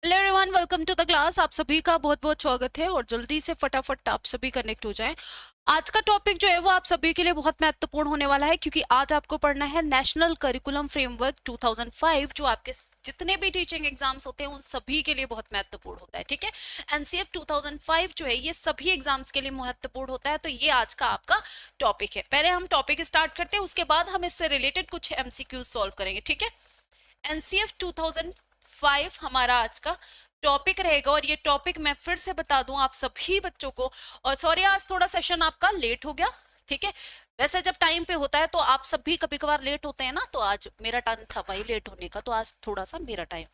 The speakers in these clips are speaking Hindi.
Hello everyone, welcome to the class. आप सभी का बहुत बहुत स्वागत है और जल्दी से फटाफट आप सभी कनेक्ट हो जाएं। आज का टॉपिक जो है वो आप सभी के लिए बहुत महत्वपूर्ण होने वाला है, क्योंकि आज आपको पढ़ना है नेशनल करिकुलम फ्रेमवर्क 2005, जो आपके जितने भी टीचिंग एग्जाम्स होते हैं उन सभी के लिए बहुत महत्वपूर्ण होता है। ठीक है, एनसीएफ 2005 जो है ये सभी एग्जाम्स के लिए महत्वपूर्ण होता है, तो ये आज का आपका टॉपिक है। पहले हम टॉपिक स्टार्ट करते हैं, उसके बाद हम इससे रिलेटेड कुछ एमसीक्यूज सॉल्व करेंगे। ठीक है, एनसीएफ 2005 हमारा आज का टॉपिक रहेगा, और ये टॉपिक मैं फिर से बता दूं आप सभी बच्चों को। और सॉरी, आज थोड़ा सेशन आपका लेट हो गया। ठीक है, वैसे जब टाइम पे होता है तो आप सभी कभी कभार लेट होते हैं ना, तो आज मेरा टाइम था भाई लेट होने का, तो आज थोड़ा सा मेरा टाइम।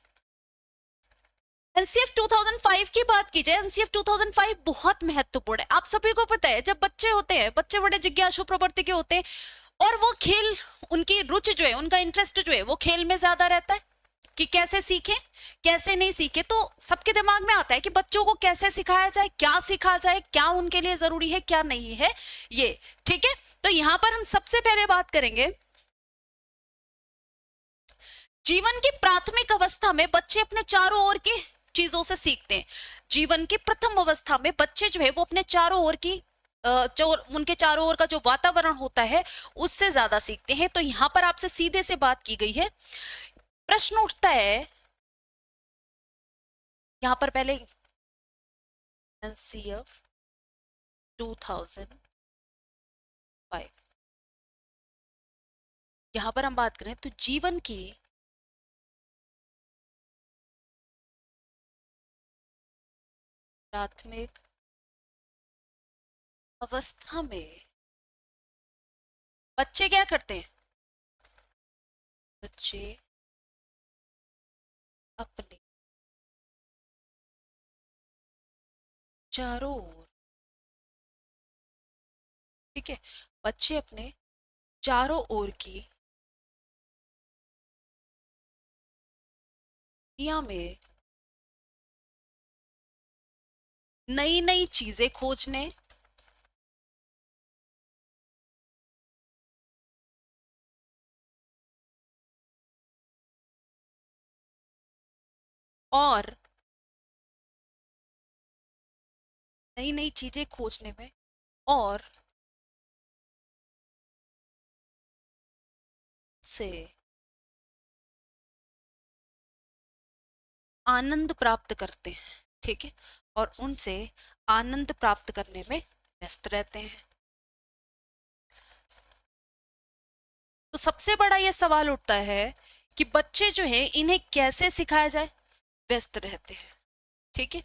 एनसीएफ 2005 की बात की जाए, एनसीएफ 2005 बहुत महत्वपूर्ण है। आप सभी को पता है, जब बच्चे होते हैं, बच्चे बड़े जिज्ञासु प्रवृत्ति के होते हैं, और वो खेल, उनकी रुचि जो है, उनका इंटरेस्ट जो है वो खेल में ज्यादा रहता है कि कैसे सीखें कैसे नहीं सीखे। तो सबके दिमाग में आता है कि बच्चों को कैसे सिखाया जाए, क्या सिखाया जाए, क्या उनके लिए जरूरी है, क्या नहीं है ये। ठीक है, तो यहां पर हम सबसे पहले बात करेंगे, जीवन की प्राथमिक अवस्था में बच्चे अपने चारों ओर की चीजों से सीखते हैं। जीवन की प्रथम अवस्था में बच्चे जो है वो अपने चारों ओर की जो उनके चारों ओर का जो वातावरण होता है उससे ज्यादा सीखते हैं। तो यहां पर आपसे सीधे से बात की गई है, प्रश्न उठता है यहां पर पहले, एनसीएफ 2005 यहां पर हम बात करें तो जीवन की प्राथमिक अवस्था में बच्चे क्या करते हैं, बच्चे अपने चारों ओर, ठीक है, बच्चे अपने चारों ओर की दुनिया में नई नई चीजें खोजने और नई नई चीजें खोजने में और से आनंद प्राप्त करते हैं। ठीक है, और उनसे आनंद प्राप्त करने में व्यस्त रहते हैं। तो सबसे बड़ा ये सवाल उठता है कि बच्चे जो है इन्हें कैसे सिखाया जाए, व्यस्त रहते हैं। ठीक है,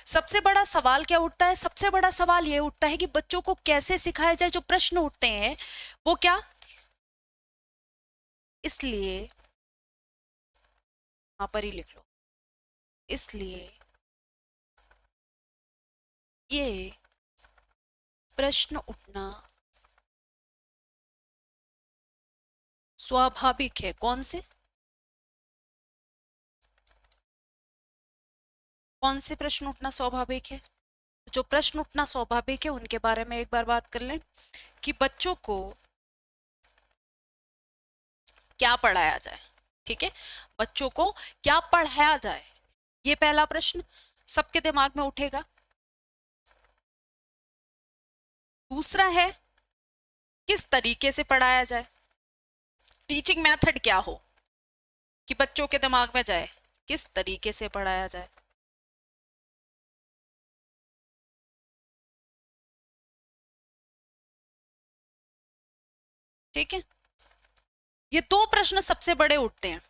सबसे बड़ा सवाल क्या उठता है, सबसे बड़ा सवाल ये उठता है कि बच्चों को कैसे सिखाया जाए। जो प्रश्न उठते हैं वो क्या, इसलिए यहां पर ही लिख लो, इसलिए ये प्रश्न उठना स्वाभाविक है। कौन से, कौन से प्रश्न उठना स्वाभाविक है? जो प्रश्न उठना स्वाभाविक है उनके बारे में एक बार बात कर लें कि बच्चों को क्या पढ़ाया जाए। ठीक है, बच्चों को क्या पढ़ाया जाए, ये पहला प्रश्न सबके दिमाग में उठेगा। दूसरा है किस तरीके से पढ़ाया जाए, टीचिंग मेथड क्या हो कि बच्चों के दिमाग में जाए, किस तरीके से पढ़ाया जाए। ठीक है, ये दो प्रश्न सबसे बड़े उठते हैं।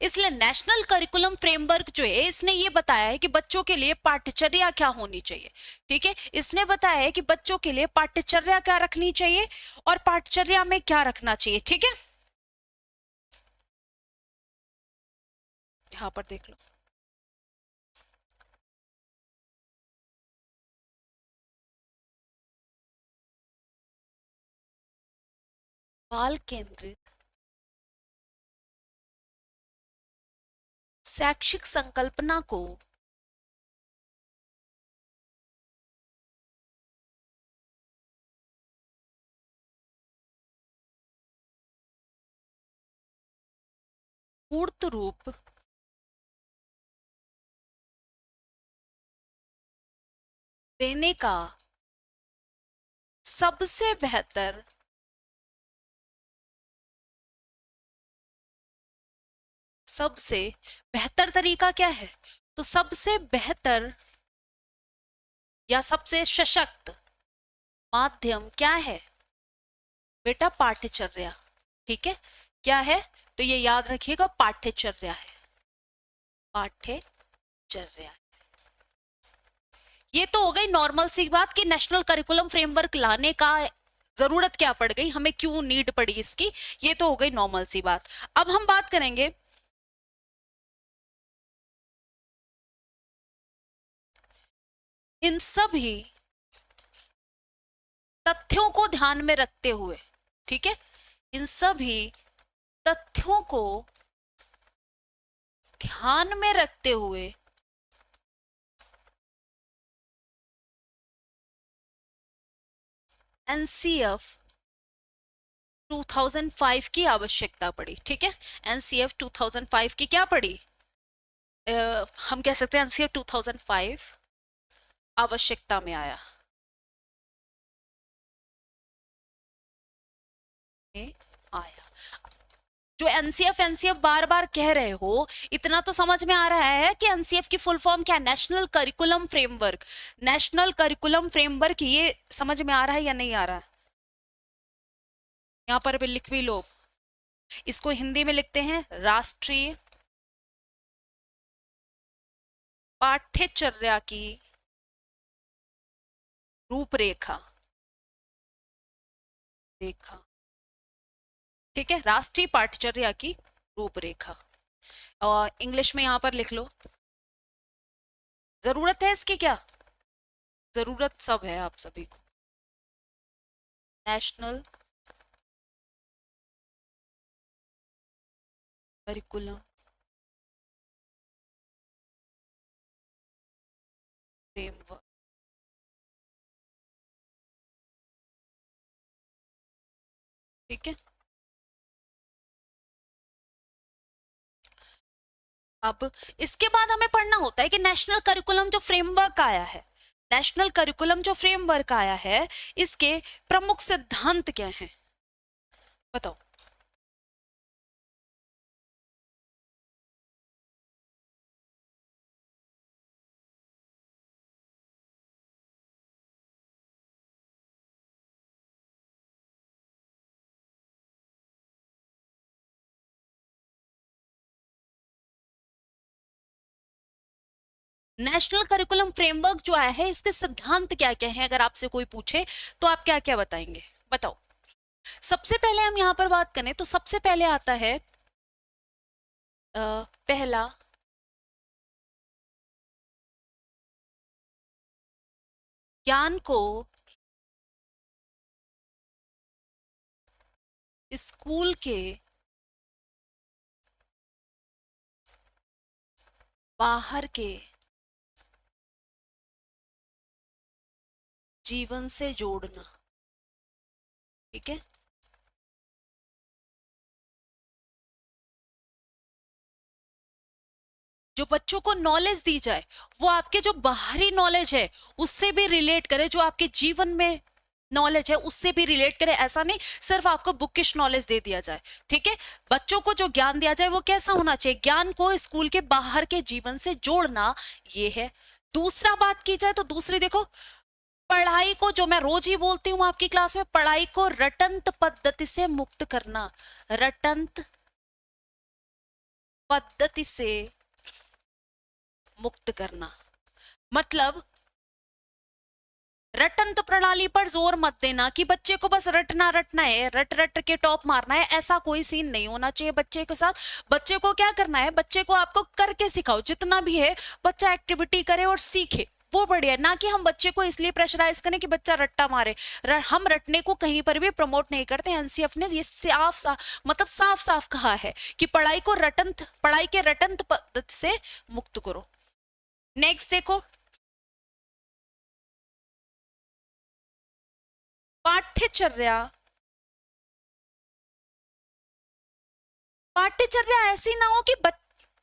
इसलिए नेशनल करिकुलम फ्रेमवर्क जो है इसने ये बताया है कि बच्चों के लिए पाठ्यचर्या क्या होनी चाहिए। ठीक है, इसने बताया है कि बच्चों के लिए पाठ्यचर्या क्या रखनी चाहिए और पाठ्यचर्या में क्या रखना चाहिए। ठीक है, यहां पर देख लो, बाल केंद्रित शैक्षिक संकल्पना को मूर्त रूप देने का सबसे बेहतर तरीका क्या है? तो सबसे बेहतर या सबसे सशक्त माध्यम क्या है बेटा? पाठ्यचर्या। ठीक है, क्या है? तो ये याद रखिएगा, पाठ्यचर्या है, पाठ्यचर्या। ये तो हो गई नॉर्मल सी बात कि नेशनल करिकुलम फ्रेमवर्क लाने का जरूरत क्या पड़ गई, हमें क्यों नीड पड़ी इसकी, ये तो हो गई नॉर्मल सी बात। अब हम बात करेंगे इन सभी तथ्यों को ध्यान में रखते हुए, ठीक है, इन सभी तथ्यों को ध्यान में रखते हुए एनसीएफ 2005 की आवश्यकता पड़ी। ठीक है, एनसीएफ 2005 की क्या पड़ी? हम कह सकते हैं एनसीएफ 2005 आवश्यकता में आया, आया। जो एनसीएफ बार बार कह रहे हो, इतना तो समझ में आ रहा है कि एनसीएफ की फुल फॉर्म क्या है? National curriculum framework. National curriculum framework, ये समझ में आ रहा है या नहीं आ रहा है? यहां पर भी लिख भी लो, इसको हिंदी में लिखते हैं राष्ट्रीय पाठ्यचर्या की रूपरेखा, रेखा। ठीक है, राष्ट्रीय पाठ्यचर्या की रूपरेखा। और इंग्लिश में यहां पर लिख लो। जरूरत है इसकी क्या? जरूरत सब है आप सभी को। National curriculum framework. ठीक है, अब इसके बाद हमें पढ़ना होता है कि नेशनल करिकुलम जो फ्रेमवर्क आया है, नेशनल करिकुलम जो फ्रेमवर्क आया है, इसके प्रमुख सिद्धांत क्या हैं? बताओ। नेशनल करिकुलम फ्रेमवर्क जो आया है, इसके सिद्धांत क्या क्या हैं? अगर आपसे कोई पूछे तो आप क्या क्या बताएंगे? बताओ। सबसे पहले हम यहां पर बात करें तो सबसे पहले आता है पहला, ज्ञान को स्कूल के बाहर के जीवन से जोड़ना। ठीक है, जो बच्चों को नॉलेज दी जाए वो आपके जो बाहरी नॉलेज है उससे भी रिलेट करे, जो आपके जीवन में नॉलेज है उससे भी रिलेट करे। ऐसा नहीं सिर्फ आपको बुकिश नॉलेज दे दिया जाए। ठीक है, बच्चों को जो ज्ञान दिया जाए वो कैसा होना चाहिए? ज्ञान को स्कूल के बाहर के जीवन से जोड़ना, ये है। दूसरा बात की जाए तो दूसरी देखो, पढ़ाई को, जो मैं रोज ही बोलती हूँ आपकी क्लास में, पढ़ाई को रटंत पद्धति से मुक्त करना। रटंत पद्धति से मुक्त करना मतलब रटंत प्रणाली पर जोर मत देना कि बच्चे को बस रटना रटना है, रट रट के टॉप मारना है। ऐसा कोई सीन नहीं होना चाहिए बच्चे के साथ। बच्चे को क्या करना है? बच्चे को आपको करके सिखाओ, जितना भी है बच्चा एक्टिविटी करे और सीखे, वो बढ़िया। ना कि हम बच्चे को इसलिए प्रेशराइज करें कि बच्चा रट्टा मारे। हम रटने को कहीं पर भी प्रमोट नहीं करते। एनसीएफ ने ये साफ साफ मतलब साफ साफ कहा है कि पढ़ाई को पढ़ाई के रटंत पद्धति से मुक्त करो। नेक्स्ट देखो, पाठ्यचर्या। पाठ्यचर्या ऐसी ना हो कि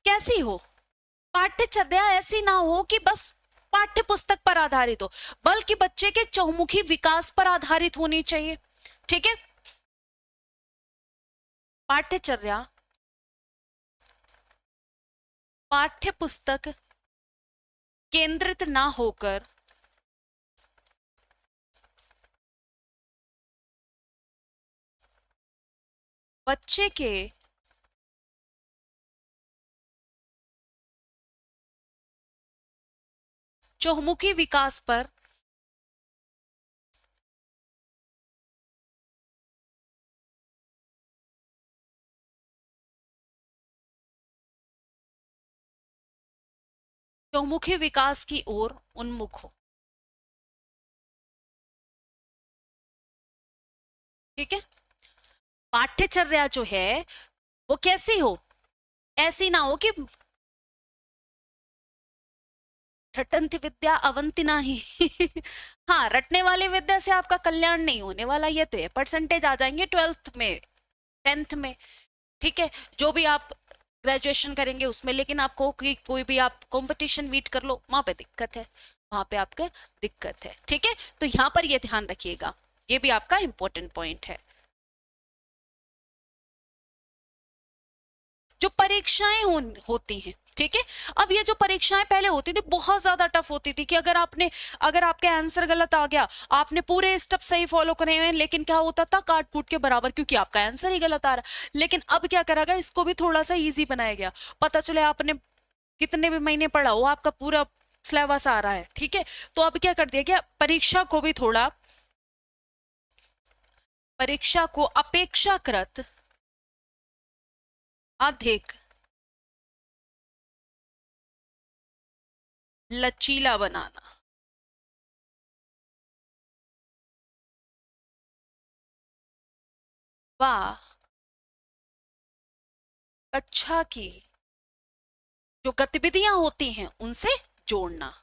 कैसी हो? पाठ्यचर्या ऐसी ना हो कि बस पाठ्य पुस्तक पर आधारित हो, बल्कि बच्चे के चहुमुखी विकास पर आधारित होनी चाहिए। ठीक है, पाठ्यचर्या पाठ्य पुस्तक केंद्रित ना होकर बच्चे के चहुमुखी विकास पर चहुमुखी विकास की ओर उन्मुख हो। ठीक है, पाठ्यचर्या जो है वो कैसी हो, ऐसी ना हो कि रटंती विद्या अवंती नाही। हाँ, रटने वाली विद्या से आपका कल्याण नहीं होने वाला, ये तो है। परसेंटेज आ जाएंगे 12th में, 10th में, ठीक है, जो भी आप ग्रेजुएशन करेंगे उसमें, लेकिन आपको कोई भी आप कंपटीशन मीट कर लो, वहां पे दिक्कत है, वहां पे आपका दिक्कत है। ठीक है, तो यहाँ पर ये ध्यान रखिएगा, ये भी आपका इंपॉर्टेंट पॉइंट है। जो परीक्षाएं होती हैं, ठीक है, अब ये जो परीक्षाएं पहले होती थी बहुत ज्यादा टफ होती थी कि अगर आपके आंसर गलत आ गया, आपने पूरे स्टेप सही फॉलो करे हुए हैं, लेकिन क्या होता था, काट कूट के बराबर, क्योंकि आपका आंसर ही गलत आ रहा। लेकिन अब क्या करा गया, इसको भी थोड़ा सा इजी बनाया गया। पता चले आपने कितने भी महीने पढ़ा हो, आपका पूरा सिलेबस आ रहा है, ठीक है, तो अब क्या कर दिया गया, परीक्षा को अपेक्षाकृत अधिक लचीला बनाना। वाह, कक्षा की जो गतिविधियां होती हैं उनसे जोड़ना।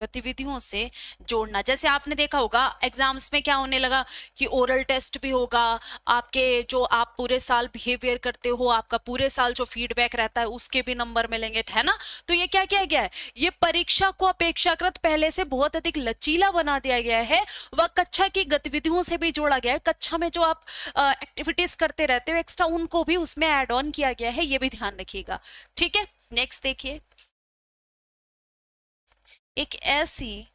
गतिविधियों से जोड़ना, जैसे आपने देखा होगा एग्जाम्स में क्या होने लगा कि ओरल टेस्ट भी होगा, आपके जो आप पूरे साल बिहेवियर करते हो, आपका पूरे साल जो फीडबैक रहता है उसके भी नंबर मिलेंगे, है ना। तो ये क्या किया गया है, ये परीक्षा को अपेक्षाकृत पहले से बहुत अधिक लचीला बना दिया गया है, वह कक्षा की गतिविधियों से भी जोड़ा गया है। कक्षा में जो आप एक्टिविटीज करते रहते हो एक्स्ट्रा, उनको भी उसमें एड ऑन किया गया है, ये भी ध्यान रखिएगा। ठीक है, नेक्स्ट देखिए, एक ऐसी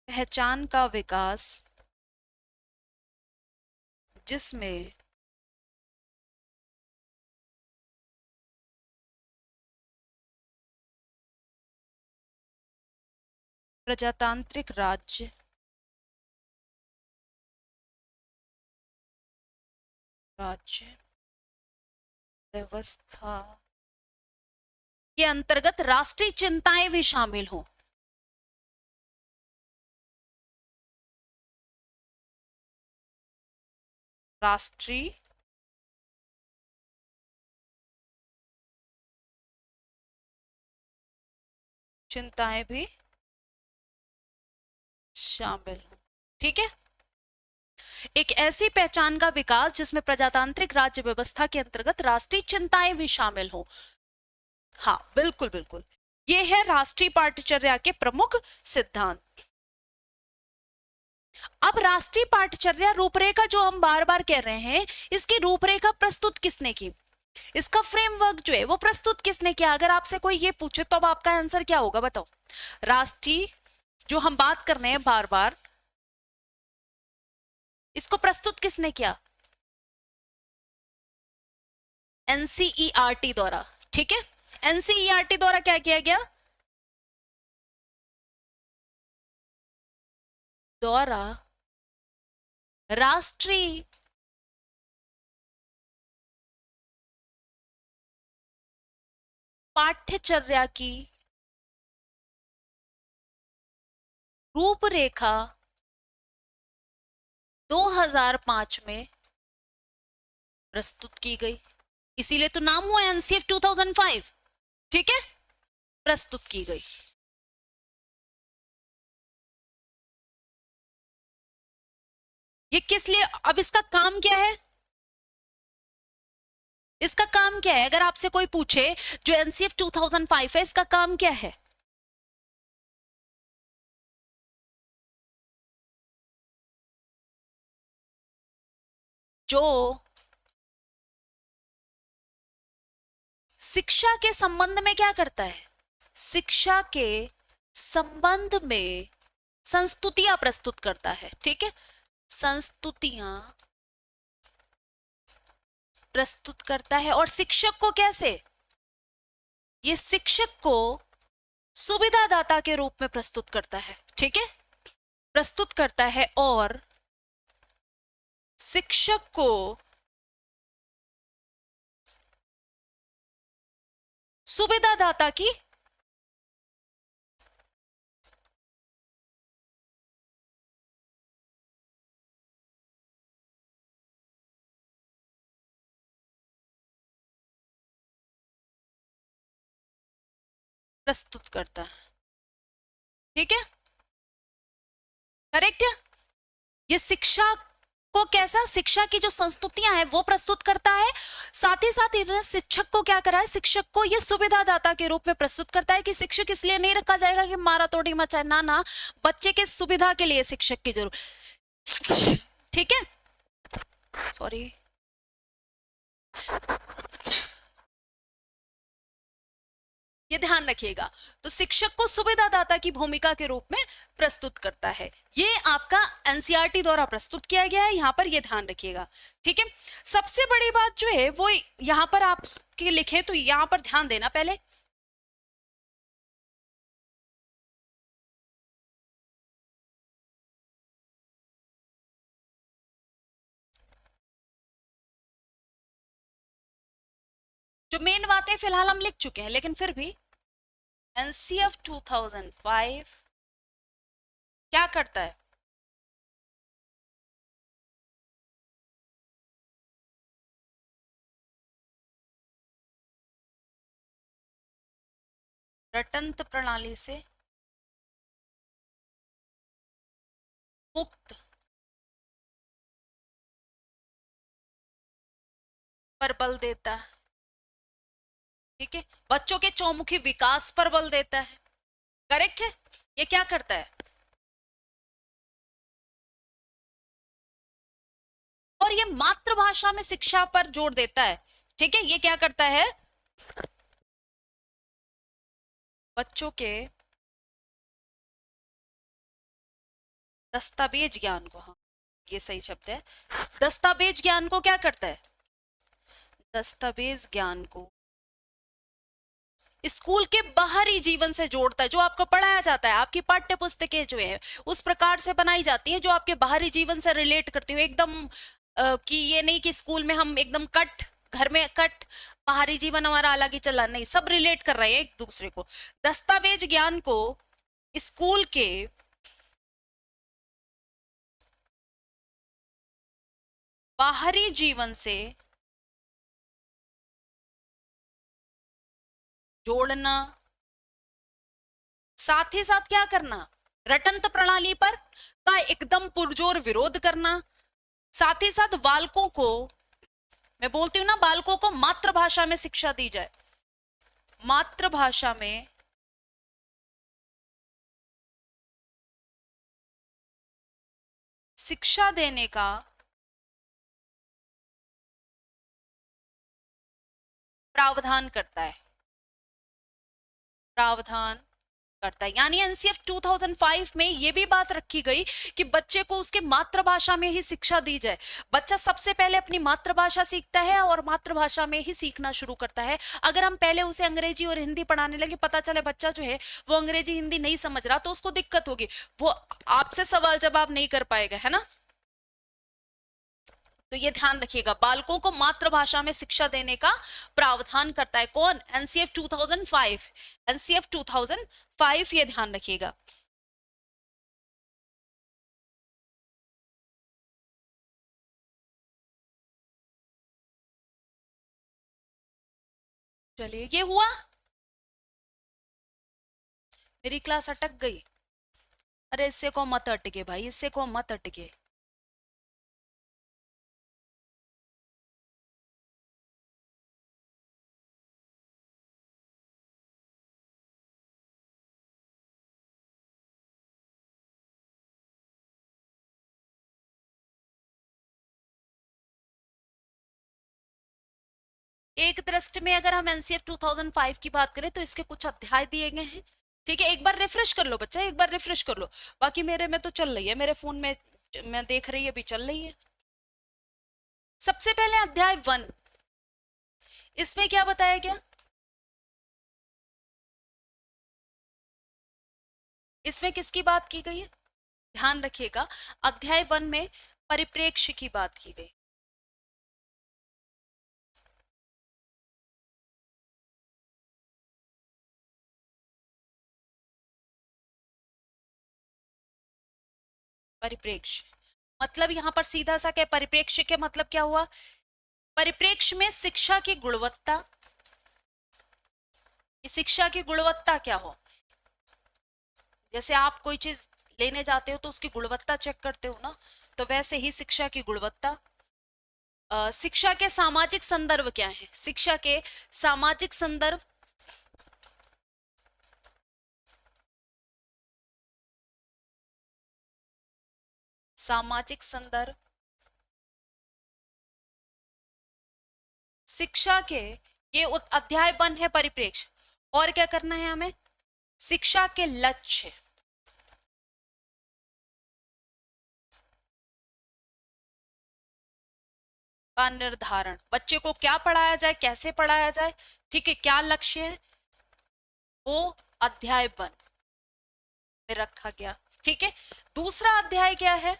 पहचान का विकास जिसमें प्रजातांत्रिक राज्य व्यवस्था के अंतर्गत राष्ट्रीय चिंताएं भी शामिल हों। राष्ट्रीय चिंताएं भी शामिल हों। ठीक है, एक ऐसी पहचान का विकास जिसमें प्रजातांत्रिक राज्य व्यवस्था के अंतर्गत राष्ट्रीय चिंताएं भी शामिल हों। हाँ, बिल्कुल बिल्कुल, ये है राष्ट्रीय पाठ्यचर्या के प्रमुख सिद्धांत। अब राष्ट्रीय पाठ्यचर्या रूपरेखा जो हम बार बार कह रहे हैं, इसकी रूपरेखा प्रस्तुत किसने की, इसका फ्रेमवर्क जो है वो प्रस्तुत किसने किया। अगर आपसे कोई ये पूछे तो अब आपका आंसर क्या होगा, बताओ। राष्ट्रीय जो हम बात कर रहे हैं बार बार, इसको प्रस्तुत किसने किया, एनसीईआरटी द्वारा। ठीक है, एनसीईआरटी द्वारा क्या किया गया, द्वारा राष्ट्रीय पाठ्यचर्या की रूपरेखा 2005 में प्रस्तुत की गई, इसीलिए तो नाम हुआ एनसीएफ 2005। ठीक है, प्रस्तुत की गई। ये किस लिए, अब इसका काम क्या है, इसका काम क्या है, अगर आपसे कोई पूछे जो एनसीएफ 2005 है इसका काम क्या है? जो शिक्षा के संबंध में क्या करता है, शिक्षा के संबंध में संस्तुतियां प्रस्तुत करता है, ठीक है, संस्तुतियां प्रस्तुत करता है। और शिक्षक को कैसे, ये शिक्षक को सुविधादाता के रूप में प्रस्तुत करता है, ठीक है, प्रस्तुत करता है। और शिक्षक को सुविधादाता की प्रस्तुत करता है, ठीक है, करेक्ट है। ये शिक्षा को कैसा, शिक्षा की जो संस्तुतियां हैं वो प्रस्तुत करता है, साथ ही साथ इन्होंने शिक्षक को क्या करा है, शिक्षक को ये सुविधादाता के रूप में प्रस्तुत करता है कि शिक्षक इसलिए नहीं रखा जाएगा कि मारा तोड़ी मचाए, ना ना, बच्चे के सुविधा के लिए शिक्षक की जरूरत, ठीक है, सॉरी, ये ध्यान रखिएगा। तो शिक्षक को सुविधादाता की भूमिका के रूप में प्रस्तुत करता है, ये आपका एनसीईआरटी द्वारा प्रस्तुत किया गया है, यहां पर ये ध्यान रखिएगा, ठीक है। सबसे बड़ी बात जो है वो यहां पर आपके लिखे, तो यहां पर ध्यान देना पहले, जो मेन बातें फिलहाल हम लिख चुके हैं, लेकिन फिर भी एनसीएफ 2005 क्या करता है, रटंत प्रणाली से मुक्त पर बल देता है, ठीक है, बच्चों के चौमुखी विकास पर बल देता है, करेक्ट है। ये क्या करता है, और ये मातृभाषा में शिक्षा पर जोर देता है, ठीक है, ये क्या करता है, बच्चों के दस्तावेज ज्ञान को, हाँ ये सही शब्द है, दस्तावेज ज्ञान को क्या करता है, दस्तावेज ज्ञान को स्कूल के बाहरी जीवन से जोड़ता है, जो आपको पढ़ाया जाता है, आपकी पाठ्य पुस्तकें जो है उस प्रकार से बनाई जाती है जो आपके बाहरी जीवन से रिलेट करती है, एकदम कि ये नहीं कि स्कूल में हम एकदम कट, घर में कट, बाहरी जीवन हमारा अलग ही चला, नहीं, सब रिलेट कर रहे हैं एक दूसरे को। दस्तावेज ज्ञान को स्कूल के बाहरी जीवन से जोड़ना, साथ ही साथ क्या करना, रटंत प्रणाली पर का एकदम पुरजोर विरोध करना, साथ ही साथ बालकों को, मैं बोलती हूं ना, बालकों को मातृभाषा में शिक्षा दी जाए, मातृभाषा में शिक्षा देने का प्रावधान करता है, प्रावधान करता है। यानी एनसीएफ 2005 में ये भी बात रखी गई कि बच्चे को उसके मातृभाषा में ही शिक्षा दी जाए, बच्चा सबसे पहले अपनी मातृभाषा सीखता है और मातृभाषा में ही सीखना शुरू करता है। अगर हम पहले उसे अंग्रेजी और हिंदी पढ़ाने लगे, पता चले बच्चा जो है वो अंग्रेजी हिंदी नहीं समझ रहा, तो उसको दिक्कत होगी, वो आपसे सवाल जवाब नहीं कर पाएगा, है ना। तो ये ध्यान रखिएगा, बालकों को मातृभाषा में शिक्षा देने का प्रावधान करता है कौन, एनसीएफ 2005, एनसीएफ 2005, ये ध्यान रखिएगा। चलिए, ये हुआ, मेरी क्लास अटक गई, अरे इससे को मत अटके भाई, इससे को मत अटके, एक दृष्टि में अगर हम एनसीएफ 2005 की बात करें तो इसके कुछ अध्याय दिए गए हैं। ठीक है, एक बार रिफ्रेश कर लो बच्चा, एक बार रिफ्रेश कर लो। बाकी मेरे में तो चल रही है, मेरे फोन में मैं देख रही है, अभी चल रही है। सबसे पहले अध्याय 1, इसमें क्या बताया गया? इसमें किसकी बात की गई है? ध्यान रखिएगा, अध्याय 1 में परिप्रेक्ष्य की बात की गई। परिप्रेक्ष्य मतलब यहां पर सीधा सा क्या, परिप्रेक्ष्य के मतलब क्या हुआ? परिप्रेक्ष्य में शिक्षा की गुणवत्ता, शिक्षा की गुणवत्ता क्या हो? जैसे आप कोई चीज लेने जाते हो तो उसकी गुणवत्ता चेक करते हो ना, तो वैसे ही शिक्षा की गुणवत्ता। शिक्षा के सामाजिक संदर्भ क्या है? शिक्षा के सामाजिक संदर्भ, सामाजिक संदर्भ, शिक्षा के, ये अध्याय 1 है परिप्रेक्ष्य। और क्या करना है हमें? शिक्षा के लक्ष्य, का निर्धारण, बच्चे को क्या पढ़ाया जाए, कैसे पढ़ाया जाए, ठीक है, क्या लक्ष्य है, वो अध्याय 1 में रखा गया। ठीक है, दूसरा अध्याय क्या है?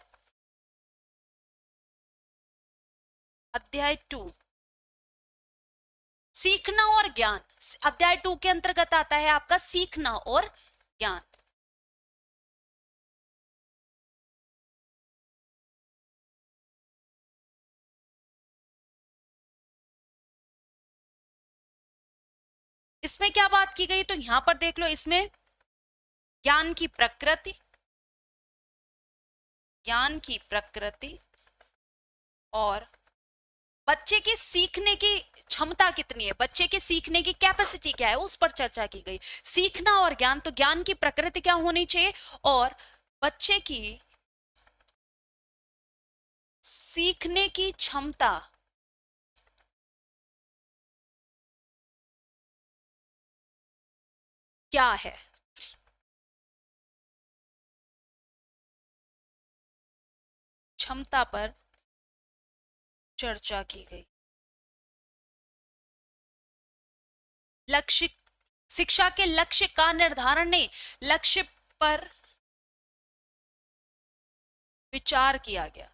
अध्याय 2, सीखना और ज्ञान। अध्याय 2 के अंतर्गत आता है आपका सीखना और ज्ञान। इसमें क्या बात की गई, तो यहां पर देख लो, इसमें ज्ञान की प्रकृति, ज्ञान की प्रकृति और बच्चे की सीखने की क्षमता कितनी है, बच्चे की सीखने की कैपेसिटी क्या है, उस पर चर्चा की गई। सीखना और ज्ञान, तो ज्ञान की प्रकृति क्या होनी चाहिए और बच्चे की सीखने की क्षमता क्या है, क्षमता पर चर्चा की गई। लक्ष्य, शिक्षा के लक्ष्य का निर्धारण नहीं, लक्ष्य पर विचार किया गया।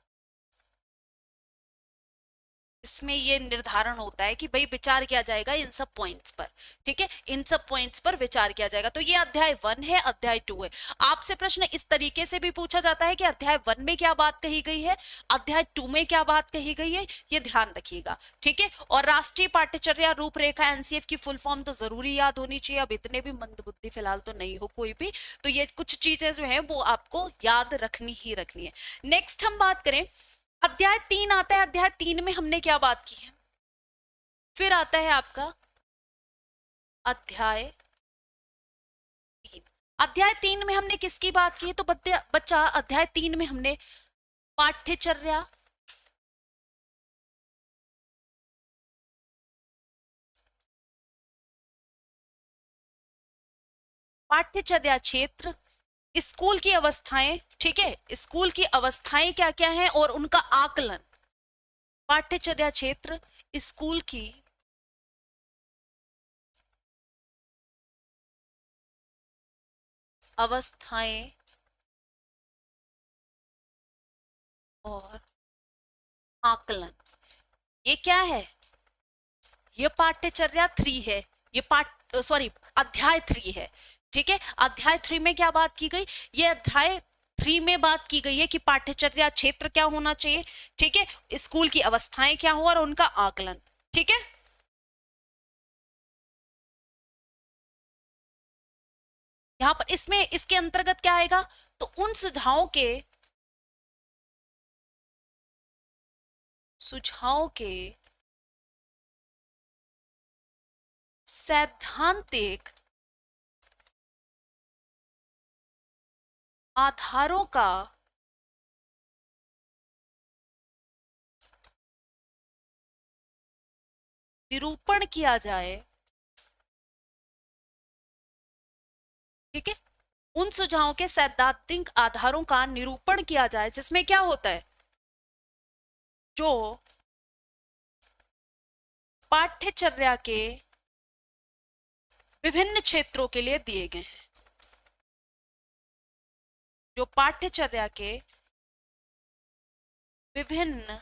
इसमें ये निर्धारण होता है कि भाई विचार किया जाएगा इन सब पॉइंट्स पर। ठीक है, इन सब पॉइंट्स पर विचार किया जाएगा। तो ये अध्याय 1 है, अध्याय 2 है। आपसे प्रश्न इस तरीके से भी पूछा जाता है कि अध्याय 1 में क्या बात कही गई है, अध्याय 2 में क्या बात कही गई है, ये ध्यान रखिएगा। ठीक है, और राष्ट्रीय पाठ्यचर्या रूपरेखा एनसीएफ की फुल फॉर्म तो जरूरी याद होनी चाहिए। अब इतने भी मंदबुद्धि फिलहाल तो नहीं हो कोई भी, तो ये कुछ चीजें जो है वो आपको याद रखनी ही रखनी है। नेक्स्ट हम बात करें, अध्याय 3 आता है। अध्याय 3 में हमने क्या बात की है? फिर आता है आपका अध्याय 3। अध्याय 3 में हमने किसकी बात की है? तो बच्चा अध्याय 3 में हमने पाठ्यचर्या, पाठ्यचर्या क्षेत्र, स्कूल की अवस्थाएं, ठीक है, स्कूल की अवस्थाएं क्या क्या हैं और उनका आकलन। पाठ्यचर्या क्षेत्र, स्कूल की अवस्थाएं और आकलन, ये क्या है? ये पाठ्यचर्या 3 है, ये सॉरी अध्याय 3 है। ठीक है, अध्याय 3 में क्या बात की गई? ये अध्याय 3 में बात की गई है कि पाठ्यचर्या क्षेत्र क्या होना चाहिए, ठीक है, स्कूल की अवस्थाएं क्या हो और उनका आकलन। ठीक है, यहां पर इसमें इसके अंतर्गत क्या आएगा? तो उन सुझावों के सैद्धांतिक आधारों का निरूपण किया जाए, ठीक है, उन सुझावों के सैद्धांतिक आधारों का निरूपण किया जाए जिसमें क्या होता है, जो पाठ्यचर्या के विभिन्न क्षेत्रों के लिए दिए गए हैं, जो पाठ्यचर्या के विभिन्न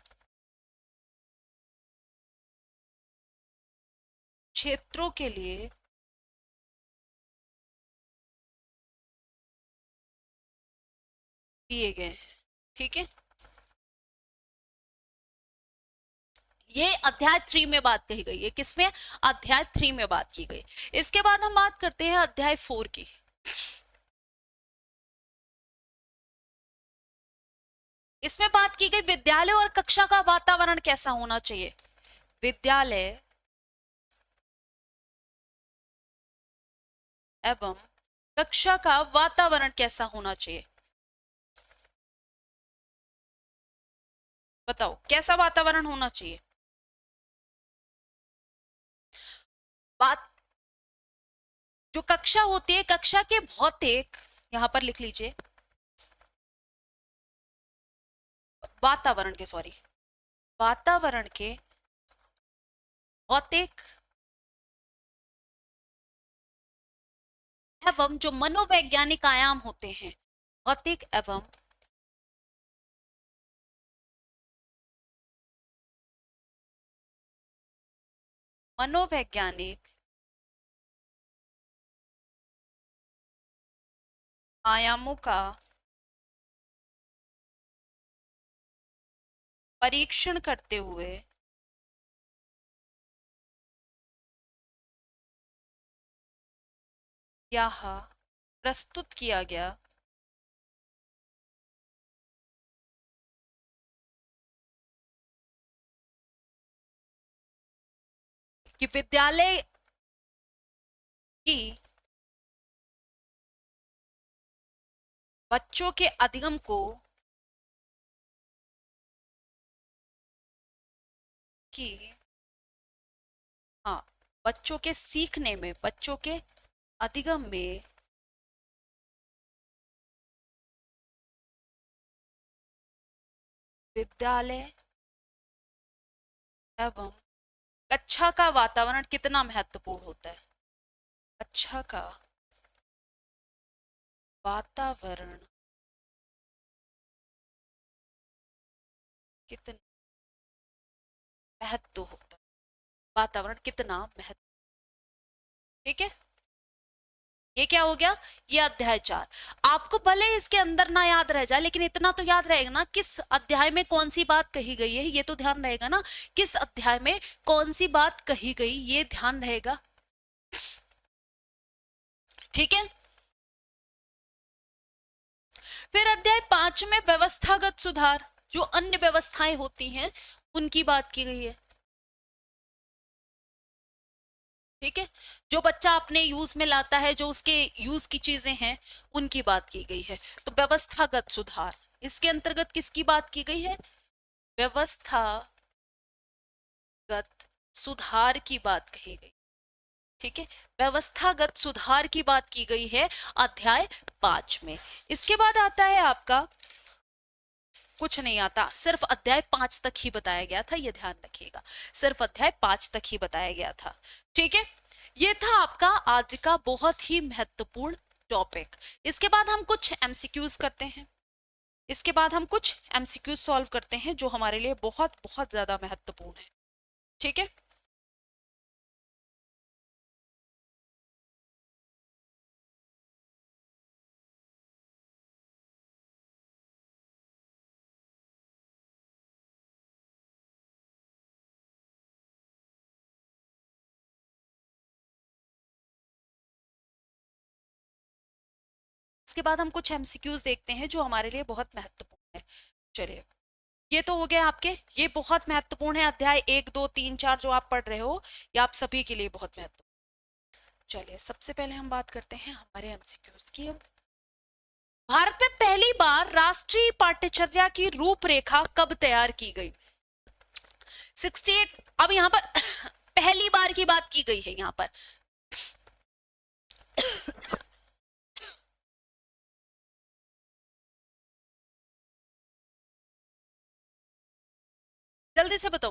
क्षेत्रों के लिए दिए गए हैं, ठीक है। ये अध्याय 3 में बात कही गई है, किसमें, अध्याय 3 में बात की गई। इसके बाद हम बात करते हैं अध्याय 4 की। इसमें बात की गई विद्यालय और कक्षा का वातावरण कैसा होना चाहिए, विद्यालय एवं कक्षा का वातावरण कैसा होना चाहिए, बताओ कैसा वातावरण होना चाहिए। बात, जो कक्षा होती है, कक्षा के भौतिक, यहां पर लिख लीजिए, वातावरण के, सॉरी, वातावरण के भौतिक एवं जो मनोवैज्ञानिक आयाम होते हैं, भौतिक एवं मनोवैज्ञानिक आयामों का परीक्षण करते हुए यह प्रस्तुत किया गया कि विद्यालय की बच्चों के अधिगम को, कि हाँ, बच्चों के सीखने में, बच्चों के अधिगम में विद्यालय एवं कक्षा का वातावरण कितना महत्वपूर्ण होता है, कक्षा का वातावरण कितना महत्व होता है, वातावरण कितना महत्व, ठीक है। ये क्या हो गया, ये अध्याय 4। आपको भले इसके अंदर ना याद रह जाए, लेकिन इतना तो याद रहेगा ना, किस अध्याय में कौन सी बात कही गई है, ये तो ध्यान रहेगा ना, किस अध्याय में कौन सी बात कही गई, ये ध्यान रहेगा, ठीक है। फिर अध्याय 5 में व्यवस्थागत सुधार, जो अन्य व्यवस्थाएं होती हैं उनकी बात की गई है, ठीक है, जो बच्चा अपने यूज में लाता है, जो उसके यूज की चीजें हैं, उनकी बात की गई है। तो व्यवस्थागत सुधार, इसके अंतर्गत किसकी बात की गई है, व्यवस्थागत सुधार की बात कही गई, ठीक है, व्यवस्थागत सुधार की बात की गई है अध्याय 5 में। इसके बाद आता है आपका, कुछ नहीं आता, सिर्फ अध्याय 5 तक ही बताया गया था, ये ध्यान रखिएगा, सिर्फ अध्याय 5 तक ही बताया गया था, ठीक है। ये था आपका आज का बहुत ही महत्वपूर्ण टॉपिक। इसके बाद हम कुछ एमसीक्यूज करते हैं, इसके बाद हम कुछ एमसीक्यूज सॉल्व करते हैं जो हमारे लिए बहुत बहुत ज्यादा महत्वपूर्ण है, ठीक है। इसके बाद हम कुछ एमसीक्यूज देखते हैं जो हमारे लिए बहुत महत्वपूर्ण है। चलिए, ये तो हो गया आपके, ये बहुत महत्वपूर्ण है, अध्याय 1 2 3 4 जो आप पढ़ रहे हो, ये आप सभी के लिए बहुत महत्वपूर्ण। चलिए, सबसे पहले हम बात करते हैं हमारे एमसीक्यूज की। अब भारत में पहली बार राष्ट्रीय पाठ्यचर्या की रूपरेखा कब तैयार की गई, 68। अब यहाँ पर पहली बार की बात की गई है यहाँ पर। जल्दी से बताओ,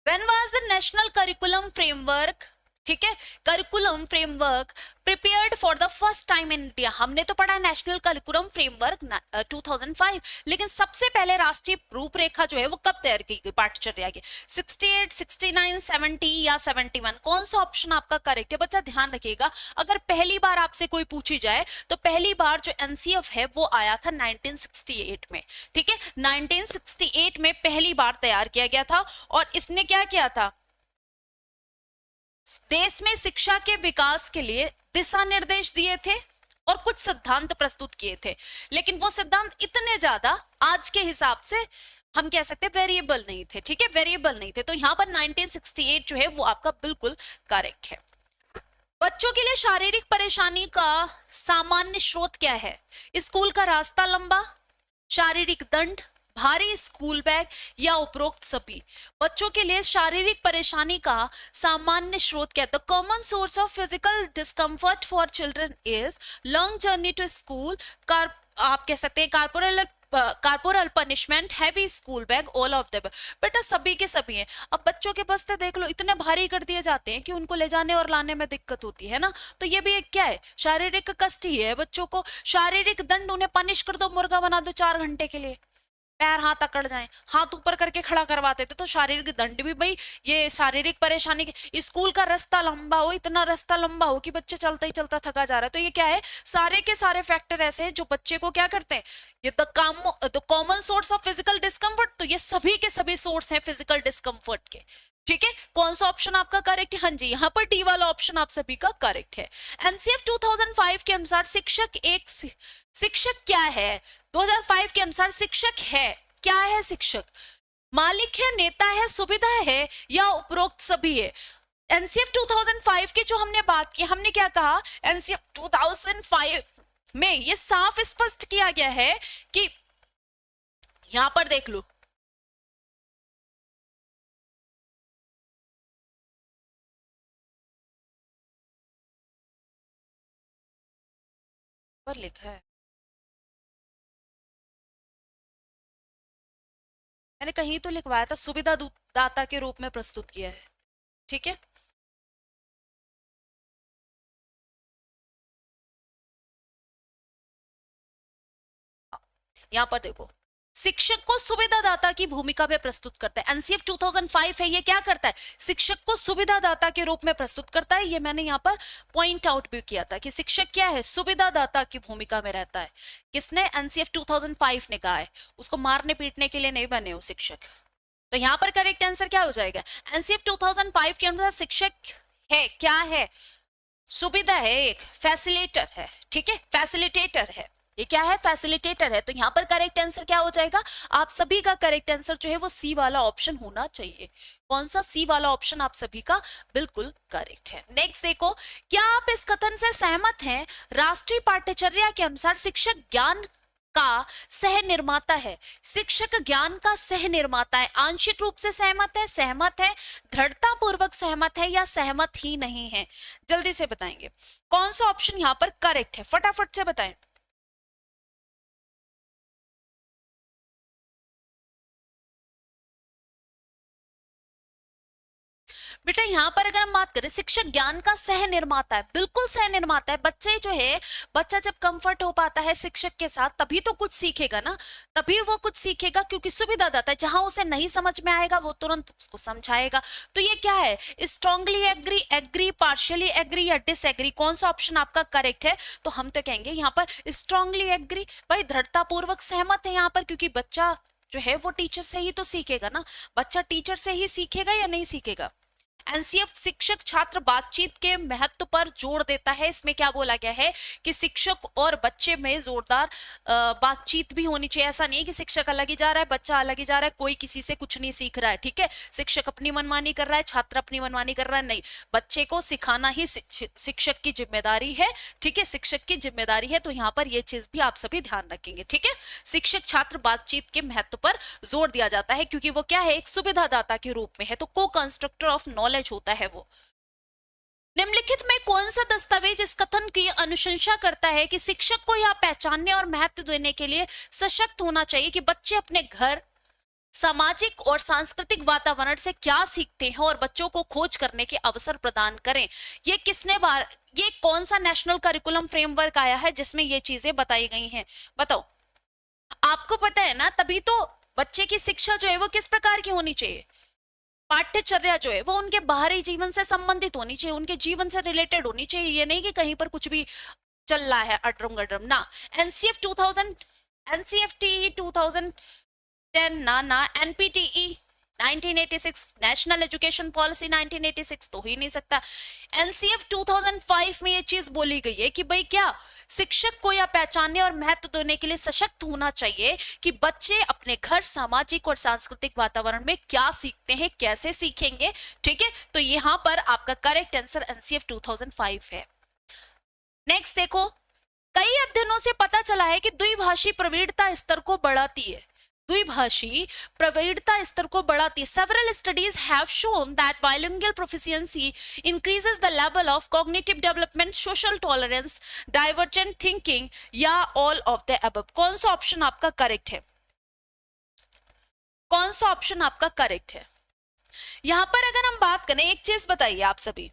when was the national curriculum framework, ठीक है, curriculum framework prepared for the first time in India. हमने तो पढ़ा नेशनल करिकुलम फ्रेमवर्क 2005, लेकिन सबसे पहले राष्ट्रीय रूपरेखा जो है वो कब तैयार की गई पाठ्यचर्या की? 68, 69, 70 या 71? कौन सा ऑप्शन आपका करेक्ट है बच्चा? ध्यान रखिएगा, अगर पहली बार आपसे कोई पूछी जाए तो पहली बार जो एनसीएफ है वो आया था 1968 में, ठीक है, 1968 में पहली बार तैयार किया गया था। और इसने क्या किया था? देश में शिक्षा के विकास के लिए दिशा निर्देश दिए थे और कुछ सिद्धांत प्रस्तुत किए थे, लेकिन वो सिद्धांत इतने ज्यादा आज के हिसाब से हम कह सकते हैं वेरिएबल नहीं थे, ठीक है, वेरिएबल नहीं थे। तो यहां पर 1968 जो है वो आपका बिल्कुल करेक्ट है। बच्चों के लिए शारीरिक परेशानी का सामान्य स्रोत क्या है? स्कूल का रास्ता लंबा, शारीरिक दंड, भारी स्कूल बैग या उपरोक्त सभी? बच्चों के लिए शारीरिक परेशानी का सामान्य स्रोत क्या है? The common source of physical discomfort for children is long journey to school, आप कह सकते हैं corporal punishment, heavy school bag, all of them. बेटा सभी के सभी हैं। अब बच्चों के बस्ते देख लो इतने भारी कर दिए जाते हैं कि उनको ले जाने और लाने में दिक्कत होती है ना, तो ये भी एक क्या है? शारीरिक कष्ट ही है बच्चों को। शारीरिक दंड, उन्हें पनिश कर दो, मुर्गा बना दो 4 घंटे के लिए, पैर हाथ अकड़ जाए, हाथ ऊपर करके खड़ा करवाते थे, तो शारीरिक दंड भी भाई ये शारीरिक परेशानी के। स्कूल का रास्ता लंबा हो, इतना रास्ता लंबा हो कि बच्चे चलता ही चलता थका जा रहा है, तो ये क्या है? सारे के सारे फैक्टर ऐसे हैं जो बच्चे को क्या करते हैं? ये the common source of physical discomfort, तो ये सभी के सभी सोर्स हैं फिजिकल डिस्कम्फर्ट के, ठीक है। कौन सा ऑप्शन आपका करेक्ट है? हाँ जी, यहाँ पर डी वाला ऑप्शन आप सभी का करेक्ट है। एनसीएफ 2005 के अनुसार शिक्षक क्या है? 2005 के अनुसार शिक्षक है क्या है? शिक्षक मालिक है, नेता है, सुविधा है या उपरोक्त सभी है? एनसीएफ 2005 की जो हमने बात की, हमने क्या कहा? एनसीएफ 2005 में ये साफ स्पष्ट किया गया है कि यहां पर देख लो, पर लिखा है, मैंने कहीं तो लिखवाया था सुविधा दाता के रूप में प्रस्तुत किया है, ठीक है। यहां पर देखो, शिक्षक को सुविधादाता की भूमिका में प्रस्तुत करता है। एनसीएफ 2005 है, ये क्या करता है? शिक्षक को सुविधादाता के रूप में प्रस्तुत करता है। ये मैंने यहाँ पर पॉइंट आउट भी किया था कि शिक्षक क्या है? सुविधादाता की भूमिका में रहता है। किसने? एनसीएफ 2005 ने कहा है। उसको मारने पीटने के लिए नहीं बने हो शिक्षक। तो यहाँ पर करेक्ट आंसर क्या हो जाएगा? एनसीएफ 2005 के अनुसार शिक्षक है क्या है? सुविधा है, एक फैसिलिटेटर है, ठीक है, फैसिलिटेटर है। ये क्या है? फैसिलिटेटर है। तो यहाँ पर करेक्ट आंसर क्या हो जाएगा? आप सभी का करेक्ट आंसर जो है वो सी वाला ऑप्शन होना चाहिए। कौन सा? सी वाला ऑप्शन आप सभी का बिल्कुल करेक्ट है। नेक्स्ट देखो, क्या आप इस कथन से सहमत हैं? राष्ट्रीय पाठ्यचर्या के अनुसार शिक्षक ज्ञान का सह निर्माता है। शिक्षक ज्ञान का सह निर्माता है। आंशिक रूप से सहमत है, दृढ़ता पूर्वक सहमत है या सहमत ही नहीं है? जल्दी से बताएंगे कौन सा ऑप्शन यहाँ पर करेक्ट है, फटाफट से बताएं। बेटा यहाँ पर अगर हम बात करें, शिक्षक ज्ञान का सह निर्माता है, बिल्कुल सह निर्माता है। बच्चे जो है, बच्चा जब कंफर्ट हो पाता है शिक्षक के साथ तभी तो कुछ सीखेगा ना, तभी वो कुछ सीखेगा, क्योंकि सुविधा दाता है। जहां उसे नहीं समझ में आएगा वो तुरंत उसको समझाएगा। तो ये क्या है? Strongly agree, agree, partially agree या डिसएग्री? कौन सा ऑप्शन आपका करेक्ट है? तो हम तो कहेंगे यहाँ पर स्ट्रांगली एग्री। भाई दृढ़ता पूर्वक सहमत है यहाँ पर, क्योंकि बच्चा जो है वो टीचर से ही तो सीखेगा ना। बच्चा टीचर से ही सीखेगा या नहीं सीखेगा? एनसीएफ शिक्षक छात्र बातचीत के महत्व पर जोर देता है। इसमें क्या बोला गया है कि शिक्षक और बच्चे में जोरदार बातचीत भी होनी चाहिए। ऐसा नहीं है कि शिक्षक अलग ही जा रहा है, बच्चा अलग ही जा रहा है, कोई किसी से कुछ नहीं सीख रहा है, ठीक है। शिक्षक अपनी मनमानी कर रहा है, छात्र अपनी मनमानी कर रहा है, नहीं, बच्चे को सिखाना ही शिक्षक की जिम्मेदारी है, ठीक है, शिक्षक की जिम्मेदारी है। तो यहाँ पर ये चीज भी आप सभी ध्यान रखेंगे, ठीक है। शिक्षक छात्र बातचीत के महत्व पर जोर दिया जाता है, क्योंकि वो क्या है? एक सुविधादाता के रूप में है। तो को कंस्ट्रक्टर ऑफ नॉलेज नॉलेज होता है वो। निम्नलिखित में कौन सा दस्तावेज इस कथन की अनुशंसा करता है कि शिक्षक को यह पहचानने और महत्व देने के लिए सशक्त होना चाहिए कि बच्चे अपने घर, सामाजिक और सांस्कृतिक वातावरण से क्या सीखते हैं और बच्चों को खोज करने के अवसर प्रदान करें। ये कौन सा नेशनल करिकुलम फ्रेमवर्क आया है जिसमें ये चीजें बताई गई हैं? बताओ। आपको पता है ना, तभी तो बच्चे की शिक्षा जो है वो किस प्रकार की होनी चाहिए, पाठ्यचर्या जो है वो उनके बाहरी जीवन से संबंधित होनी चाहिए, उनके जीवन से रिलेटेड होनी चाहिए। ये नहीं कि कहीं पर कुछ भी चल रहा है अटरम गटरम ना। एनसीएफटी 2010 ना एनपीटीई 1986, नेशनल एजुकेशन पॉलिसी 1986 तो ही नहीं सकता। एनसीएफ 2005 में ये चीज बोली गई है कि भाई क्या शिक्षक को यह पहचानने और महत्व देने के लिए सशक्त होना चाहिए कि बच्चे अपने घर, सामाजिक और सांस्कृतिक वातावरण में क्या सीखते हैं, कैसे सीखेंगे। ठीक है, तो यहां पर आपका करेक्ट आंसर एनसीएफ 2005 है। नेक्स्ट देखो, कई अध्ययनों से पता चला है कि द्विभाषी प्रवीणता स्तर को बढ़ाती है। द्विभाषी प्रवीणता स्तर को बढ़ाती है। Several studies have shown that bilingual proficiency increases the level of cognitive development, social tolerance, divergent thinking या all of the above। कौन सा ऑप्शन आपका करेक्ट है? कौन सा ऑप्शन आपका करेक्ट है? यहां पर अगर हम बात करें, एक चीज बताइए आप सभी,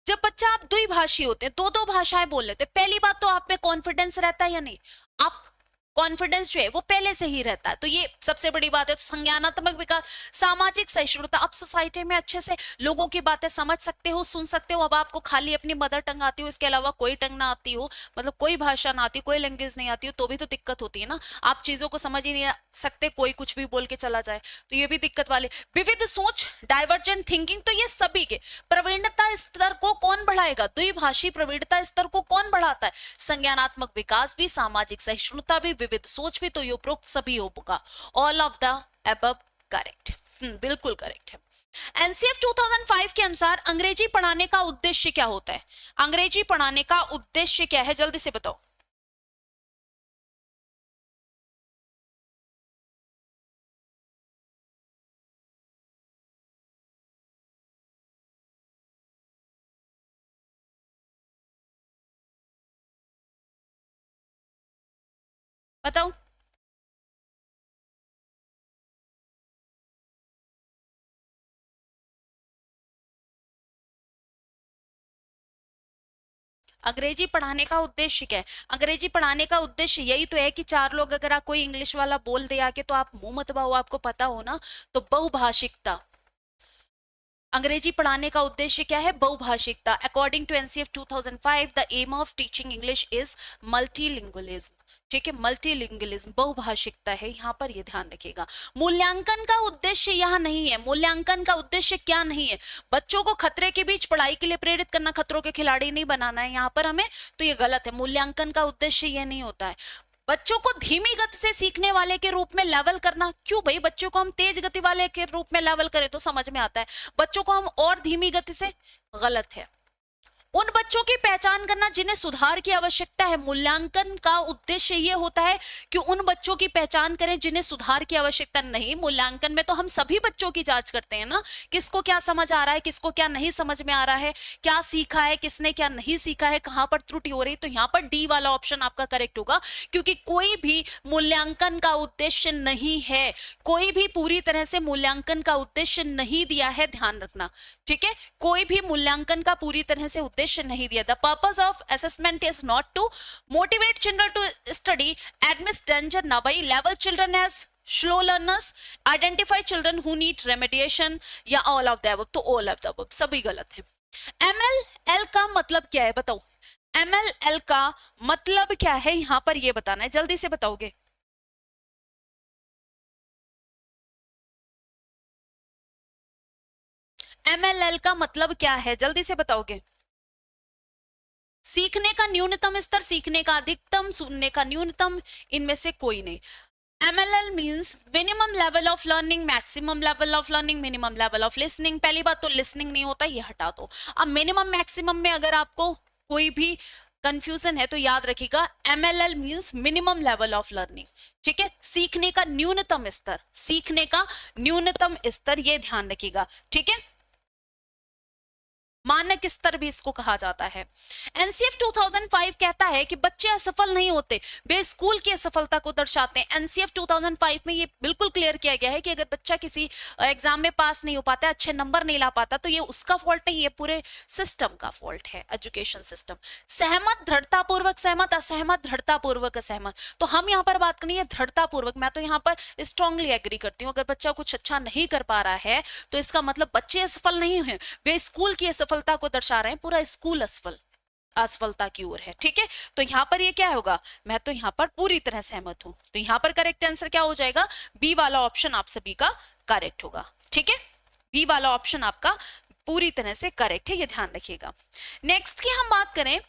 जब बच्चा आप द्विभाषी होते हैं, दो दो भाषाएं बोल लेते हैं, पहली बात तो आप में कॉन्फिडेंस रहता है या नहीं? आप कॉन्फिडेंस जो है वो पहले से ही रहता है, तो ये सबसे बड़ी बात है। तो संज्ञानात्मक विकास, सामाजिक सहिष्णुता, आप सोसाइटी में अच्छे से लोगों की बातें समझ सकते हो, सुन सकते हो। अब आपको खाली अपनी मदर टंग आती हो, इसके अलावा कोई टंग ना आती हो, मतलब कोई भाषा ना आती हो, कोई लैंग्वेज नहीं आती हो, तो भी तो दिक्कत होती है ना। आप चीजों को समझ ही नहीं सकते, कोई कुछ भी बोल के चला जाए, तो ये भी दिक्कत वाली। विविध सोच, डाइवर्जेंट थिंकिंग, तो ये सभी के प्रवीणता स्तर को कौन बढ़ाएगा? द्विभाषी प्रवीणता स्तर को कौन बढ़ाता है? संज्ञानात्मक विकास भी, सामाजिक सहिष्णुता भी, विविध सोच भी, तो ये उपरोक्त सभी होगा। All of the above correct, बिल्कुल करेक्ट है। एनसीएफ 2005 के अनुसार अंग्रेजी पढ़ाने का उद्देश्य क्या होता है? अंग्रेजी पढ़ाने का उद्देश्य क्या है, जल्दी से बताओ। बताओ। अंग्रेजी पढ़ाने का उद्देश्य क्या है? अंग्रेजी पढ़ाने का उद्देश्य यही तो है कि चार लोग अगर आप कोई इंग्लिश वाला बोल दे आके, तो आप मुंह मत बाओ, आपको पता हो ना। तो बहुभाषिकता, अंग्रेजी पढ़ाने का उद्देश्य क्या है? बहुभाषिकता। According to NCF 2005 the aim of teaching English is multilingualism. ठीक है, मल्टीलिंगुअलिज्म, बहुभाषिकता है यहाँ पर, ये ध्यान रखिएगा। मूल्यांकन का उद्देश्य यहाँ नहीं है। मूल्यांकन का उद्देश्य क्या नहीं है? बच्चों को खतरे के बीच पढ़ाई के लिए प्रेरित करना, खतरों के खिलाड़ी नहीं बनाना है यहाँ पर हमें, तो ये गलत है। मूल्यांकन का उद्देश्य ये नहीं होता है। बच्चों को धीमी गति से सीखने वाले के रूप में लेवल करना, क्यों भाई? बच्चों को हम तेज गति वाले के रूप में लेवल करें तो समझ में आता है, बच्चों को हम और धीमी गति से, गलत है। उन बच्चों की पहचान करना जिन्हें सुधार की आवश्यकता है। मूल्यांकन का उद्देश्य यह होता है कि उन बच्चों की पहचान करें जिन्हें सुधार की आवश्यकता नहीं। मूल्यांकन में तो हम सभी बच्चों की जांच करते हैं ना, किसको क्या समझ आ रहा है, किसको क्या नहीं समझ में आ रहा है, क्या सीखा है, किसने क्या नहीं सीखा है, कहां पर त्रुटि हो रही। तो यहाँ पर डी वाला ऑप्शन आपका करेक्ट होगा, क्योंकि कोई भी मूल्यांकन का उद्देश्य नहीं है, कोई भी पूरी तरह से मूल्यांकन का उद्देश्य नहीं दिया है, ध्यान रखना। ठीक है, कोई भी मूल्यांकन का पूरी तरह से उद्देश्य नहीं दिया। The purpose of assessment is not to motivate children to study, admit danger ना भाई, लेवल children as slow learners, identify children who need remediation, या ऑल ऑफ द अबव। तो ऑल ऑफ द अबव सभी गलत है। एमएलएल का मतलब क्या है, बताओ। एमएलएल का मतलब क्या है यहां पर, ये बताना है, जल्दी से बताओगे। एमएलएल का मतलब क्या है, जल्दी से बताओगे। सीखने का न्यूनतम स्तर, सीखने का अधिकतम, सुनने का न्यूनतम, इनमें से कोई नहीं। MLL means minimum level of learning, maximum level of learning, minimum level of listening. पहली बात तो लिसनिंग नहीं होता, ये हटा दो। अब मिनिमम मैक्सिमम में अगर आपको कोई भी कंफ्यूजन है तो याद रखिएगा, MLL means minimum level of learning, ठीक है, सीखने का न्यूनतम स्तर, सीखने का न्यूनतम स्तर, ये ध्यान रखिएगा, ठीक है, मानक स्तर भी इसको कहा जाता है। एनसीएफ 2005 कहता है कि बच्चे असफल नहीं होते, वे स्कूल की असफलता को दर्शाते हैं। एनसीएफ 2005 में ये बिल्कुल क्लियर किया गया है कि अगर बच्चा किसी एग्जाम में पास नहीं हो पाता, अच्छे नंबर नहीं ला पाता, तो ये उसका फॉल्ट नहीं, ये पूरे सिस्टम का फॉल्ट है, एजुकेशन सिस्टम। सहमत दृढ़तापूर्वक सहमत, असहमत दृढ़तापूर्वक असहमत। तो हम यहाँ पर बात करनी है दृढ़तापूर्वक, मैं तो यहाँ पर स्ट्रांगली एग्री करती हूँ। अगर बच्चा कुछ अच्छा नहीं कर पा रहा है तो इसका मतलब बच्चे असफल नहीं हुए, वे स्कूल की असफलता को दर्शा रहे हैं, पूरा स्कूल असफलता की ओर है, ठीक है। तो यहां पर ये क्या होगा, मैं तो यहां पर पूरी तरह सहमत हूं, तो यहां पर करेक्ट आंसर क्या हो जाएगा, बी वाला ऑप्शन आप सभी का करेक्ट होगा, ठीक है, बी वाला ऑप्शन आपका पूरी तरह से करेक्ट है, ये ध्यान रखिएगा। नेक्स्ट की हम बात करें,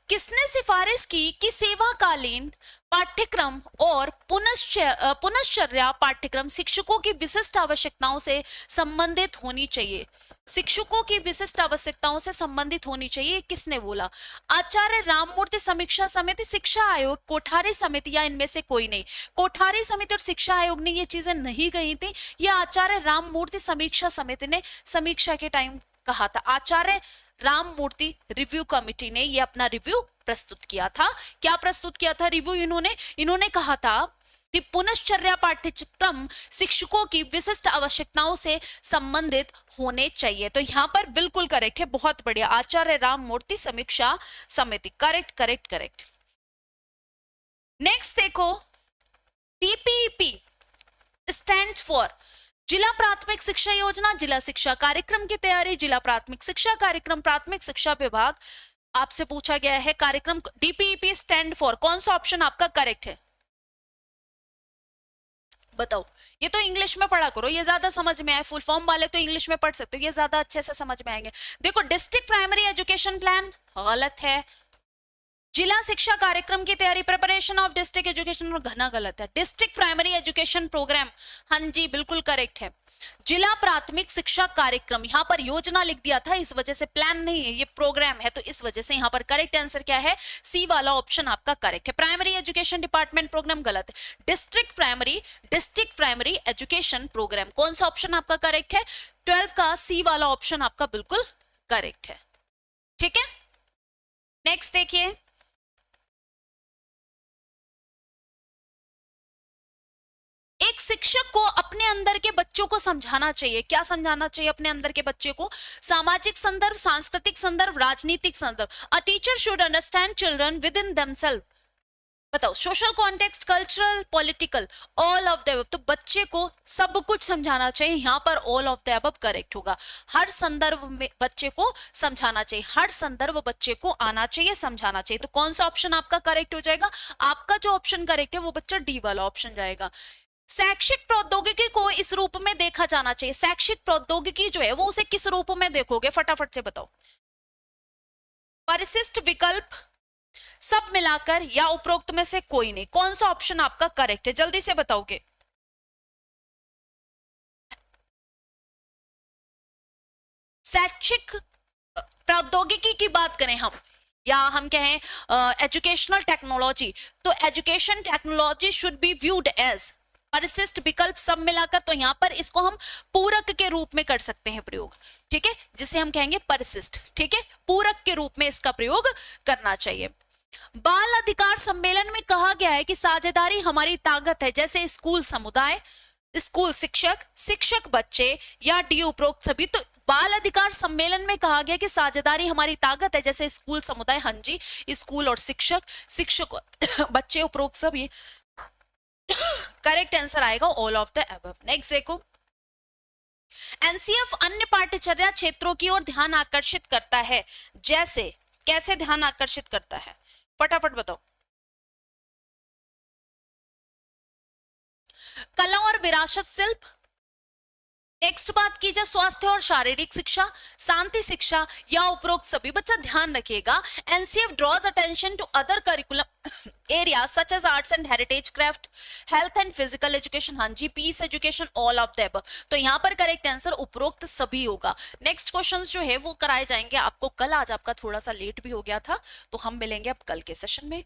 किसने सिफारिश की कि सेवाकालीन पाठ्यक्रम और पुनश्चर्या पाठ्यक्रम शिक्षकों की विशिष्ट आवश्यकताओं से संबंधित होनी चाहिए, शिक्षकों की विशिष्ट आवश्यकताओं से संबंधित होनी चाहिए, किसने बोला, आचार्य राममूर्ति समीक्षा समिति, शिक्षा आयोग, कोठारी समिति, या इनमें से कोई नहीं। कोठारी समिति और शिक्षा आयोग ने ये चीजें नहीं कही थी, ये आचार्य राममूर्ति समीक्षा समिति ने समीक्षा के टाइम कहा था। आचार्य राममूर्ति रिव्यू कमेटी ने ये अपना रिव्यू प्रस्तुत किया था। क्या प्रस्तुत किया था रिव्यू, इन्होंने कहा था कि पुनश्चर्या पाठ्यक्रम शिक्षकों की विशिष्ट आवश्यकताओं से संबंधित होने चाहिए। तो यहां पर बिल्कुल करेक्ट है, बहुत बढ़िया, आचार्य राममूर्ति समीक्षा समिति, करेक्ट करेक्ट करेक्ट। नेक्स्ट देखो, टीपीईपी स्टैंड्स फॉर जिला प्राथमिक शिक्षा योजना, जिला शिक्षा कार्यक्रम की तैयारी, जिला प्राथमिक शिक्षा कार्यक्रम, प्राथमिक शिक्षा विभाग। आपसे पूछा गया है कार्यक्रम, डीपीईपी स्टैंड फॉर, कौन सा ऑप्शन आपका करेक्ट है, बताओ। ये तो इंग्लिश में पढ़ा करो, ये ज्यादा समझ में आए, फुल फॉर्म वाले तो इंग्लिश में पढ़ सकते हो, ये ज्यादा अच्छे से समझ में आएंगे। देखो, डिस्ट्रिक्ट प्राइमरी एजुकेशन प्लान गलत है, जिला शिक्षा कार्यक्रम की तैयारी, प्रिपरेशन ऑफ डिस्ट्रिक्ट एजुकेशन, घना गलत है। डिस्ट्रिक्ट प्राइमरी एजुकेशन प्रोग्राम, हाँ जी बिल्कुल करेक्ट है। जिला प्राथमिक शिक्षा कार्यक्रम, यहाँ पर योजना लिख दिया था, इस वजह से प्लान नहीं है, ये प्रोग्राम है, तो इस वजह से यहाँ पर करेक्ट आंसर क्या है, सी वाला ऑप्शन आपका करेक्ट है। प्राइमरी एजुकेशन डिपार्टमेंट प्रोग्राम गलत है, डिस्ट्रिक्ट प्राइमरी एजुकेशन प्रोग्राम, कौन सा ऑप्शन आपका करेक्ट है, 12 का सी वाला ऑप्शन आपका बिल्कुल करेक्ट है, ठीक है। नेक्स्ट देखिए, एक शिक्षक को अपने अंदर के बच्चों को समझाना चाहिए, क्या समझाना चाहिए अपने अंदर के बच्चे को, सामाजिक संदर्भ, सांस्कृतिक संदर्भ, राजनीतिक संदर्भ। A teacher should understand children within themself, बताओ, social context, cultural, political, all of the above. तो बच्चे को सब कुछ समझाना चाहिए, यहाँ पर all of the above correct होगा। हर संदर्भ में बच्चे को समझाना चाहिए, हर संदर्भ बच्चे को आना चाहिए, समझाना चाहिए। तो कौन सा ऑप्शन आपका करेक्ट हो जाएगा, आपका जो ऑप्शन करेक्ट है वो बच्चा डी वाला ऑप्शन जाएगा। शैक्षिक प्रौद्योगिकी को इस रूप में देखा जाना चाहिए, शैक्षिक प्रौद्योगिकी जो है वो उसे किस रूप में देखोगे, फटाफट से बताओ। परिशिष्ट विकल्प, सब मिलाकर, या उपरोक्त में से कोई नहीं, कौन सा ऑप्शन आपका करेक्ट है, जल्दी से बताओगे। शैक्षिक प्रौद्योगिकी की बात करें हम, या हम कहें एजुकेशनल टेक्नोलॉजी, तो education technology should be viewed as परिशिष्ट विकल्प, सब मिलाकर। तो यहां पर इसको हम पूरक के रूप में कर सकते हैं प्रयोग, ठीक है, जिसे हम कहेंगे परिशिष्ट, ठीक है, पूरक के रूप में इसका प्रयोग करना चाहिए। बाल अधिकार सम्मेलन में कहा गया है कि साझेदारी हमारी ताकत है, जैसे स्कूल समुदाय, स्कूल शिक्षक, शिक्षक बच्चे, या डी उपरोक्त सभी। तो बाल अधिकार सम्मेलन में कहा गया कि साझेदारी हमारी ताकत है, जैसे स्कूल समुदाय, हाँ जी, स्कूल और शिक्षक, शिक्षक बच्चे, उपरोक्त सभी। करेक्ट आंसर आएगा all of the above. Next देखो, एनसीएफ अन्य पाठ्यचर्या क्षेत्रों की ओर ध्यान आकर्षित करता है, जैसे, कैसे ध्यान आकर्षित करता है, फटाफट बताओ। कला और विरासत शिल्प, नेक्स्ट बात की जाए स्वास्थ्य और शारीरिक शिक्षा, शांति शिक्षा या उपरोक्त सभी, बच्चा ध्यान रखिएगा NCF draws attention to other curriculum area such as arts and heritage craft, health and physical education, हाँ जी, peace education, all of the above. तो यहाँ पर करेक्ट आंसर उपरोक्त सभी होगा। नेक्स्ट क्वेश्चंस जो है वो कराए जाएंगे आपको कल, आज आपका थोड़ा सा लेट भी हो गया था, तो हम मिलेंगे अब कल के सेशन में।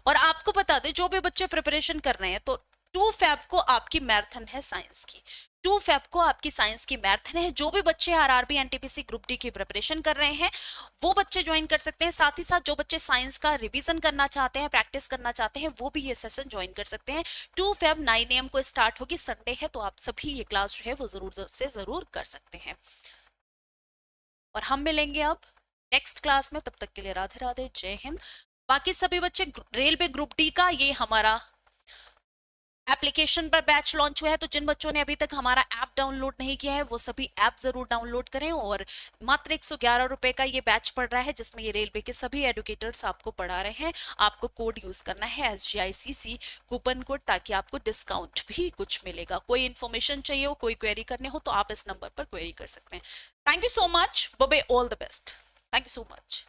और आपको बता दें जो भी बच्चे प्रिपरेशन कर रहे हैं, तो 2 फेब को आपकी मैराथन है साइंस की, 2 फेब को आपकी साइंस की मैराथन है। जो भी बच्चे आरआरबी एनटीपीसी ग्रुप डी की प्रिपरेशन कर रहे हैं वो बच्चे ज्वाइन कर सकते हैं। साथ ही साथ जो बच्चे साइंस का रिवीजन करना चाहते हैं, प्रैक्टिस करना चाहते हैं, वो भी ये सेशन ज्वाइन कर सकते हैं। 2 फेब 9 AM को स्टार्ट होगी, संडे है, तो आप सभी ये क्लास जो है वो जरूर से जरूर कर सकते हैं। और हम मिलेंगे अब नेक्स्ट क्लास में, तब तक के लिए राधे राधे, जय हिंद। बाकी सभी बच्चे रेलवे ग्रुप डी का ये हमारा एप्लीकेशन पर बैच लॉन्च हुआ है, तो जिन बच्चों ने अभी तक हमारा ऐप डाउनलोड नहीं किया है वो सभी ऐप जरूर डाउनलोड करें। और मात्र 111 रुपए का ये बैच पड़ रहा है, जिसमें ये रेलवे के सभी एडुकेटर्स आपको पढ़ा रहे हैं। आपको कोड यूज करना है SGICC कूपन कोड, ताकि आपको डिस्काउंट भी कुछ मिलेगा। कोई इन्फॉर्मेशन चाहिए हो, कोई क्वेरी करने हो, तो आप इस नंबर पर क्वेरी कर सकते हैं। Thank you so much, bye bye, all the best, thank you so much.